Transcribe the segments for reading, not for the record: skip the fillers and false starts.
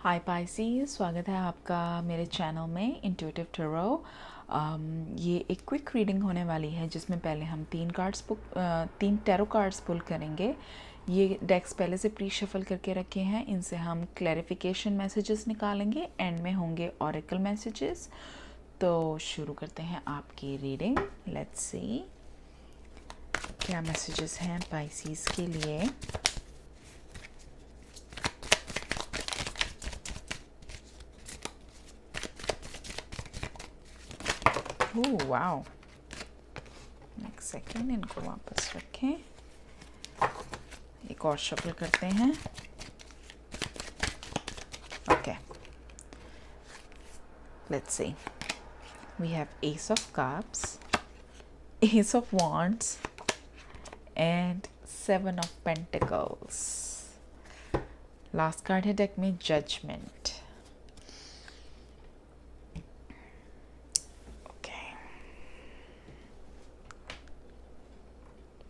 हाय Pisces, स्वागत है आपका मेरे चैनल में इंट्यूटिव टैरो। ये एक क्विक रीडिंग होने वाली है जिसमें पहले हम तीन टैरो कार्ड्स पुल करेंगे। ये डेक्स पहले से प्री शफल करके रखे हैं, इनसे हम क्लैरिफिकेशन मैसेजेस निकालेंगे, एंड में होंगे ऑरेकल मैसेजेस। तो शुरू करते हैं आपकी रीडिंग। लेट्स सी क्या मैसेजेस हैं पाइसीज के लिए। ओह वाओ, एक सेकेंड, इनको वापस रखें, एक और शफल करते हैं। Okay, let's see, we have ace of cups, ace of wands and seven of pentacles. Last card है डेक में जजमेंट।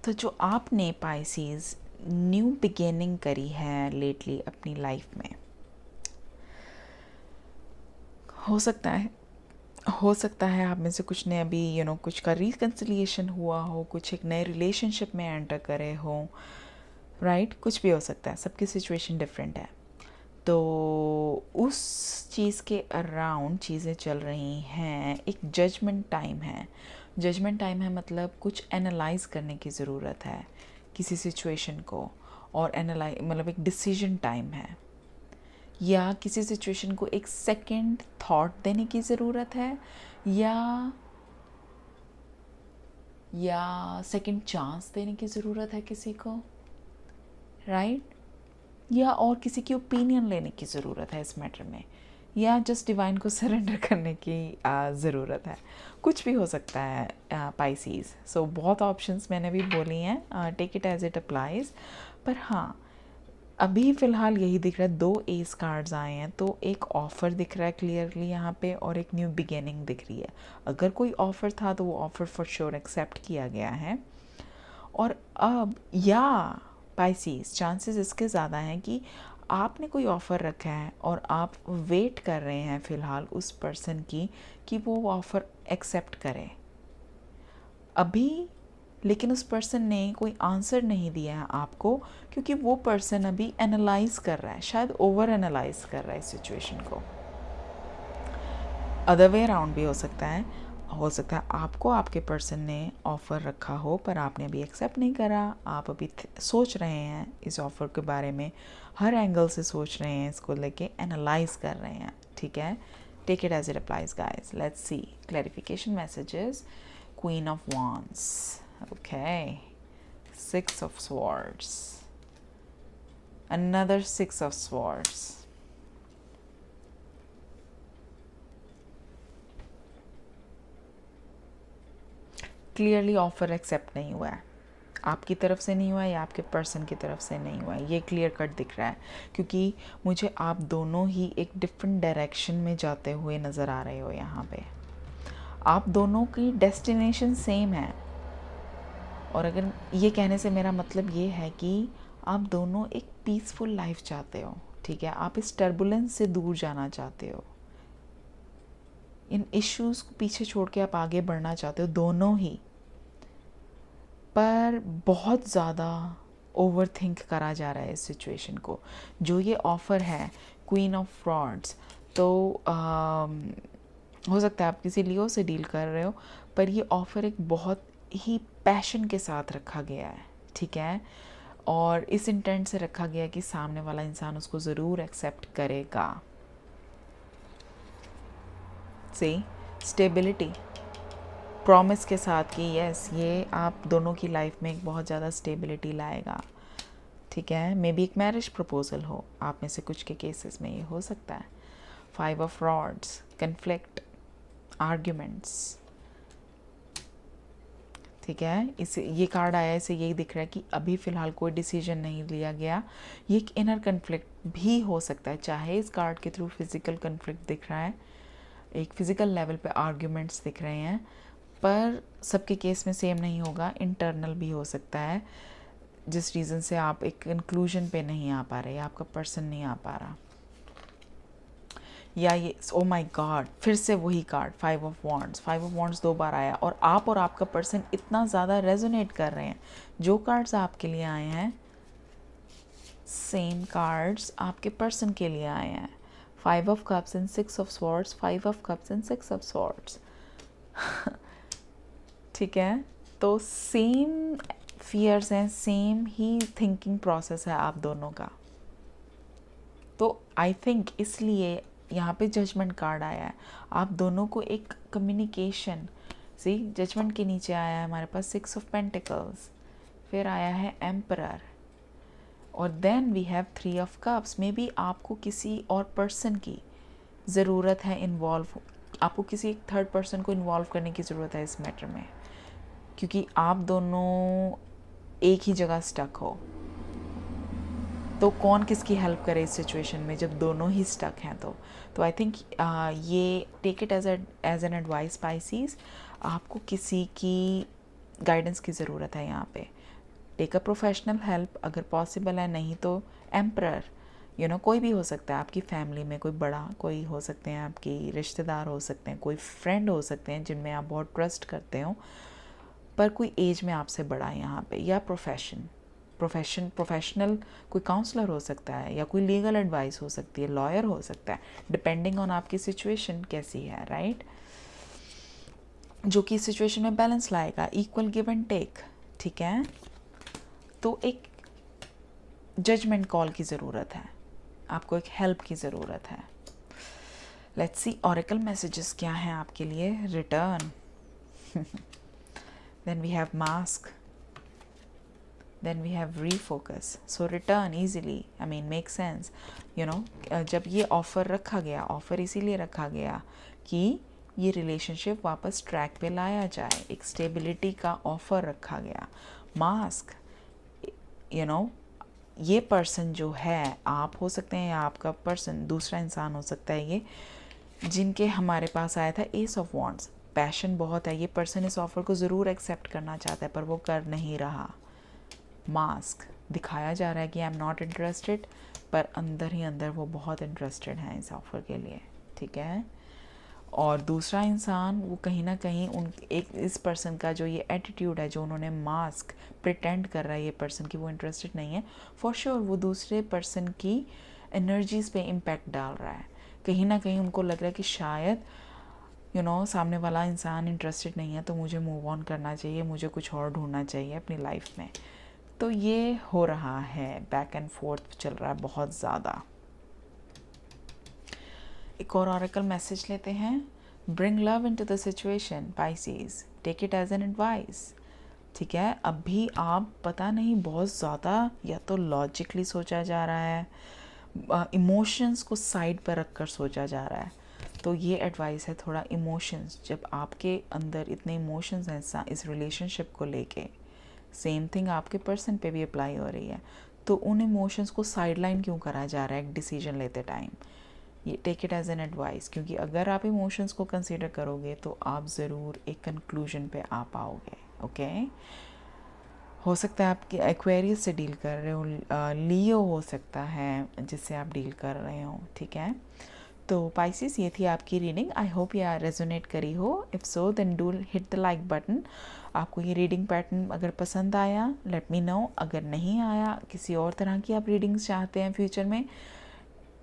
तो जो आपने पाइसीज न्यू बिगिनिंग करी है लेटली अपनी लाइफ में, हो सकता है आप में से कुछ ने अभी कुछ का रिकन्सिलिएशन हुआ हो, कुछ एक नए रिलेशनशिप में एंटर करे हो, राइट? कुछ भी हो सकता है, सबकी सिचुएशन डिफरेंट है। तो उस चीज़ के अराउंड चीज़ें चल रही हैं। एक जजमेंट टाइम है। जजमेंट टाइम है मतलब कुछ एनालाइज करने की ज़रूरत है किसी सिचुएशन को, और मतलब एक डिसीजन टाइम है, या किसी सिचुएशन को एक सेकंड थॉट देने की ज़रूरत है, या सेकंड चांस देने की ज़रूरत है किसी को, राइट? या और किसी की ओपिनियन लेने की ज़रूरत है इस मैटर में, या जस्ट डिवाइन को सरेंडर करने की ज़रूरत है। कुछ भी हो सकता है पाइसीज। सो बहुत ऑप्शंस मैंने भी बोली हैं, take it as it applies. पर हाँ, अभी फ़िलहाल यही दिख रहा है, 2 एस कार्ड्स आए हैं, तो एक ऑफ़र दिख रहा है क्लियरली यहाँ पे, और एक न्यू बिगिनिंग दिख रही है। अगर कोई ऑफ़र था तो वो ऑफ़र फॉर श्योर एक्सेप्ट किया गया है। और अब या पाइसीज चांसेस इसके ज़्यादा हैं कि आपने कोई ऑफ़र रखा है और आप वेट कर रहे हैं फ़िलहाल उस पर्सन की कि वो ऑफ़र एक्सेप्ट करे अभी, लेकिन उस पर्सन ने कोई आंसर नहीं दिया है आपको, क्योंकि वो पर्सन अभी एनालाइज कर रहा है, शायद ओवर एनालाइज कर रहा है सिचुएशन को। अदर वे अराउंड भी हो सकता है आपको आपके पर्सन ने ऑफ़र रखा हो पर आपने अभी एक्सेप्ट नहीं करा। आप अभी सोच रहे हैं इस ऑफ़र के बारे में, हर एंगल से सोच रहे हैं, इसको लेके एनालाइज कर रहे हैं, ठीक है? Take it as it applies guys. Let's see clarification messages. Queen of wands, okay, 6 of swords, another 6 of swords, clearly offer accept नहीं हुआ है, आपकी तरफ से नहीं हुआ है या आपके पर्सन की तरफ से नहीं हुआ है, ये क्लियर कट दिख रहा है, क्योंकि मुझे आप दोनों ही एक डिफरेंट डायरेक्शन में जाते हुए नज़र आ रहे हो। यहाँ पे आप दोनों की डेस्टिनेशन सेम है, और अगर ये कहने से मेरा मतलब ये है कि आप दोनों एक पीसफुल लाइफ चाहते हो, ठीक है? आप इस टर्बुलेंस से दूर जाना चाहते हो, इन इश्यूज़ को पीछे छोड़ के आप आगे बढ़ना चाहते हो दोनों ही, पर बहुत ज़्यादा ओवर थिंक करा जा रहा है इस सिचुएशन को। जो ये ऑफ़र है क्वीन ऑफ फ्रॉड्स, तो हो सकता है आप किसी लियो से डील कर रहे हो, पर ये ऑफ़र एक बहुत ही पैशन के साथ रखा गया है, ठीक है? और इस इंटेंट से रखा गया है कि सामने वाला इंसान उसको ज़रूर एक्सेप्ट करेगा। से स्टेबिलिटी प्रॉमिस के साथ कि यस, ये आप दोनों की लाइफ में एक बहुत ज़्यादा स्टेबिलिटी लाएगा, ठीक है? मे बी एक मैरिज प्रपोजल हो, आप में से कुछ के केसेस में ये हो सकता है। 5 ऑफ रॉड्स, कन्फ्लिक्ट, आर्ग्यूमेंट्स, ठीक है? इसे ये कार्ड आया, इसे यही दिख रहा है कि अभी फ़िलहाल कोई डिसीजन नहीं लिया गया। ये एक इनर कन्फ्लिक्ट भी हो सकता है, चाहे इस कार्ड के थ्रू फिज़िकल कन्फ्लिक्ट दिख रहा है, एक फ़िज़िकल लेवल पे आर्ग्यूमेंट्स दिख रहे हैं, पर सबके केस में सेम नहीं होगा, इंटरनल भी हो सकता है, जिस रीज़न से आप एक कंक्लूजन पे नहीं आ पा रहे, आपका पर्सन नहीं आ पा रहा। या ये ओ माय गॉड, फिर से वही card 5 of wands. 5 of wands 2 बार आया और आप और आपका पर्सन इतना ज़्यादा रेजोनेट कर रहे हैं। जो कार्ड्स आपके लिए आए हैं सेम कार्ड्स आपके पर्सन के लिए आए हैं। 5 of cups and 6 of swords, 5 of cups and 6 of swords. ठीक है, तो सेम फियर्स हैं, सेम ही थिंकिंग प्रोसेस है आप दोनों का। तो आई थिंक इसलिए यहाँ पे जजमेंट कार्ड आया है। आप दोनों को एक कम्युनिकेशन, सी जजमेंट के नीचे आया है हमारे पास 6 ऑफ पेंटिकल्स, फिर आया है एम्परर, और then we have 3 of cups. Maybe आपको किसी और पर्सन की ज़रूरत है इन्वॉल्व, आपको किसी एक थर्ड पर्सन को इन्वॉल्व करने की ज़रूरत है इस मैटर में, क्योंकि आप दोनों एक ही जगह स्टक हो। तो कौन किसकी हेल्प करे इस सिचुएशन में जब दोनों ही स्टक हैं? तो आई थिंक ये take it as an advice Pisces, आपको किसी की गाइडेंस की ज़रूरत है यहाँ पे। टेक अ प्रोफेशनल हेल्प अगर पॉसिबल है, नहीं तो एम्परर, यू नो, कोई भी हो सकता है आपकी फैमिली में, कोई बड़ा कोई हो सकते हैं, आपके रिश्तेदार हो सकते हैं, कोई फ्रेंड हो सकते हैं जिनमें आप बहुत ट्रस्ट करते हो, पर कोई एज में आपसे बड़ा है यहाँ पे, या प्रोफेशनल कोई काउंसलर हो सकता है, या कोई लीगल एडवाइस हो सकती है, लॉयर हो सकता है, डिपेंडिंग ऑन आपकी सिचुएशन कैसी है, राइट, जो कि सिचुएशन में बैलेंस लाएगा, इक्वल गिव एंड टेक। ठीक है, तो एक जजमेंट कॉल की ज़रूरत है, आपको एक हेल्प की ज़रूरत है। लेट्स सी ऑरेकल मैसेजेस क्या हैं आपके लिए। Return, then we have mask, then we have refocus. So return easily, I mean make sense, you know, जब ये ऑफ़र रखा गया, ऑफ़र इसीलिए रखा गया कि ये रिलेशनशिप वापस ट्रैक पे लाया जाए, एक स्टेबिलिटी का ऑफ़र रखा गया। मास्क, यू नो, ये पर्सन जो है, आप हो सकते हैं या आपका पर्सन दूसरा इंसान हो सकता है, ये जिनके हमारे पास आया था एस ऑफ वॉन्ड्स, पैशन बहुत है, ये पर्सन इस ऑफ़र को ज़रूर एक्सेप्ट करना चाहता है पर वो कर नहीं रहा। मास्क दिखाया जा रहा है कि आई एम नॉट इंटरेस्टेड, पर अंदर ही अंदर वो बहुत इंटरेस्टेड हैं इस ऑफ़र के लिए। ठीक है, और दूसरा इंसान वो कहीं ना कहीं उन एक इस पर्सन का जो ये एटीट्यूड है, जो उन्होंने मास्क प्रिटेंड कर रहा है ये पर्सन की वो इंटरेस्टेड नहीं है, फॉर श्योर वो दूसरे पर्सन की एनर्जीज़ पे इम्पैक्ट डाल रहा है। कहीं ना कहीं उनको लग रहा है कि शायद यू नो सामने वाला इंसान इंटरेस्टेड नहीं है, तो मुझे मूव ऑन करना चाहिए, मुझे कुछ और ढूंढना चाहिए अपनी लाइफ में। तो ये हो रहा है, बैक एंड फोर्थ चल रहा है बहुत ज़्यादा। एक और ऑरेकल मैसेज लेते हैं। Bring love into the situation Pisces, take it as an advice. ठीक है, अभी आप पता नहीं बहुत ज़्यादा या तो लॉजिकली सोचा जा रहा है, इमोशंस को साइड पर रख कर सोचा जा रहा है, तो ये एडवाइस है थोड़ा इमोशंस, जब आपके अंदर इतने इमोशंस हैं इस रिलेशनशिप को लेके, सेम थिंग आपके पर्सन पे भी अप्लाई हो रही है, तो उन इमोशंस को साइडलाइन क्यों करा जा रहा है एक डिसीजन लेते टाइम? ये take it as an advice, क्योंकि अगर आप इमोशंस को कंसीडर करोगे तो आप ज़रूर एक कंक्लूजन पे आ पाओगे। ओके, हो सकता है आप एक्वेरियस से डील कर रहे हो, लियो हो सकता है जिससे आप डील कर रहे हो। ठीक है, तो पाइसिस ये थी आपकी रीडिंग। आई होप ये रेजोनेट करी हो। If so then do hit the like button. आपको ये रीडिंग पैटर्न अगर पसंद आया लेट मी नो, अगर नहीं आया, किसी और तरह की आप रीडिंग्स चाहते हैं फ्यूचर में,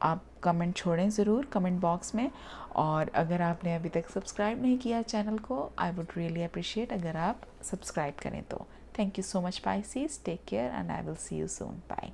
आप कमेंट छोड़ें ज़रूर कमेंट बॉक्स में। और अगर आपने अभी तक सब्सक्राइब नहीं किया चैनल को, आई वुड रियली अप्रिशिएट अगर आप सब्सक्राइब करें तो। Thank you so much Pisces, take care and I will see you soon, bye.